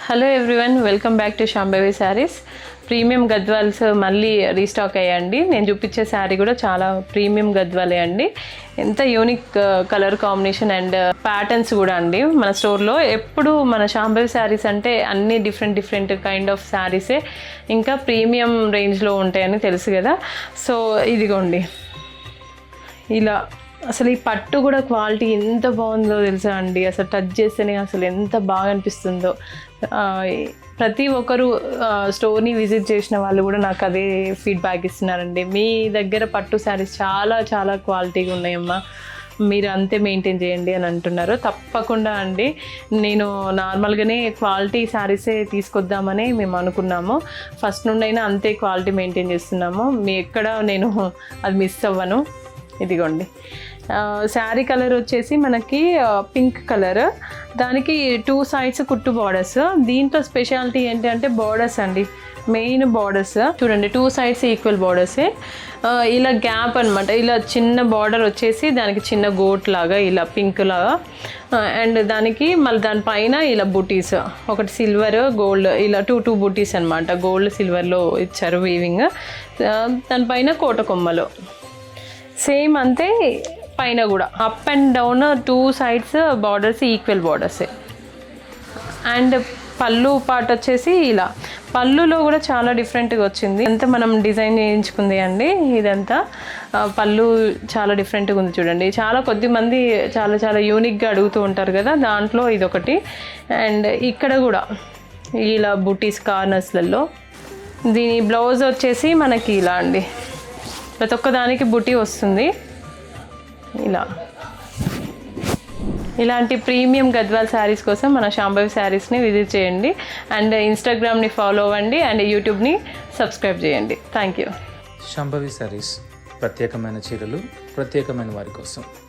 Hello everyone, welcome back to Shambhavi saris. Premium Gadwals మళ్ళీ restock అయ్యండి. నేను చూపించే శారీ కూడా చాలా ప్రీమియం గద్వాలే అండి. ఎంత unique colour combination and patterns కూడా అండి. మన స్టోర్లో ఎప్పుడు మన శాంభవి శారీస్ అంటే అన్ని డిఫరెంట్ కైండ్ ఆఫ్ శారీసే, ఇంకా ప్రీమియం రేంజ్లో ఉంటాయని తెలుసు కదా. సో ఇదిగోండి, ఇలా అసలు ఈ పట్టు కూడా క్వాలిటీ ఎంత బాగుందో తెలుసా అండి. అసలు టచ్ చేస్తేనే అసలు ఎంత బాగా అనిపిస్తుందో. ప్రతి ఒక్కరు స్టోర్ని విజిట్ చేసిన వాళ్ళు కూడా నాకు అదే ఫీడ్బ్యాక్ ఇస్తున్నారండి. మీ దగ్గర పట్టు శారీస్ చాలా చాలా క్వాలిటీగా ఉన్నాయమ్మా, మీరు అంతే మెయింటైన్ చేయండి అని అంటున్నారు. తప్పకుండా అండి, నేను నార్మల్గానే క్వాలిటీ శారీసే తీసుకొద్దామని మేము అనుకున్నాము. ఫస్ట్ నుండైనా అంతే క్వాలిటీ మెయింటైన్ చేస్తున్నాము. మీ ఎక్కడ నేను అది మిస్ అవ్వను. ఇదిగోండి, శారీ కలర్ వచ్చేసి మనకి పింక్ కలర్, దానికి 2 sides కుట్టు బార్డర్స్. దీంట్లో స్పెషాలిటీ ఏంటి అంటే బార్డర్స్ అండి, మెయిన్ బార్డర్స్ చూడండి, 2 sides ఈక్వల్ బార్డర్సే. ఇలా గ్యాప్ అనమాట, ఇలా చిన్న బార్డర్ వచ్చేసి దానికి చిన్న గోట్ లాగా ఇలా పింక్ లాగా, అండ్ దానికి మళ్ళీ దానిపైన ఇలా బుటీస్, ఒకటి సిల్వర్ గోల్డ్, ఇలా టూ బుటీస్ అనమాట. గోల్డ్ సిల్వర్లో ఇచ్చారు వీవింగ్. దానిపైన కోట కొమ్మలు సేమ్ అంతే. పైన కూడా up and down 2 sides borders equal బార్డర్సే. అండ్ పళ్ళు పార్ట్ వచ్చేసి ఇలా, పళ్ళులో కూడా చాలా డిఫరెంట్గా వచ్చింది. అంతా మనం డిజైన్ చేయించుకుంది అండి. ఇదంతా పళ్ళు చాలా డిఫరెంట్గా ఉంది చూడండి. చాలా కొద్దిమంది చాలా చాలా యూనిక్గా అడుగుతూ ఉంటారు కదా, దాంట్లో ఇదొకటి. అండ్ ఇక్కడ కూడా ఇలా బుటీస్ కార్నర్స్లలో. దీని బ్లౌజ్ వచ్చేసి మనకి ఇలా అండి, ప్రతి ఒక్కదానికి బుటీ వస్తుంది. ఇలాంటి ప్రీమియం గద్వాల్ శారీస్ కోసం మన శాంభవి శారీస్ని విజిట్ చేయండి. అండ్ ఇన్స్టాగ్రామ్ని ఫాలో అవ్వండి అండ్ యూట్యూబ్ని సబ్స్క్రైబ్ చేయండి. Thank you. శాంభవి శారీస్, ప్రత్యేకమైన చీరలు ప్రత్యేకమైన వారి కోసం.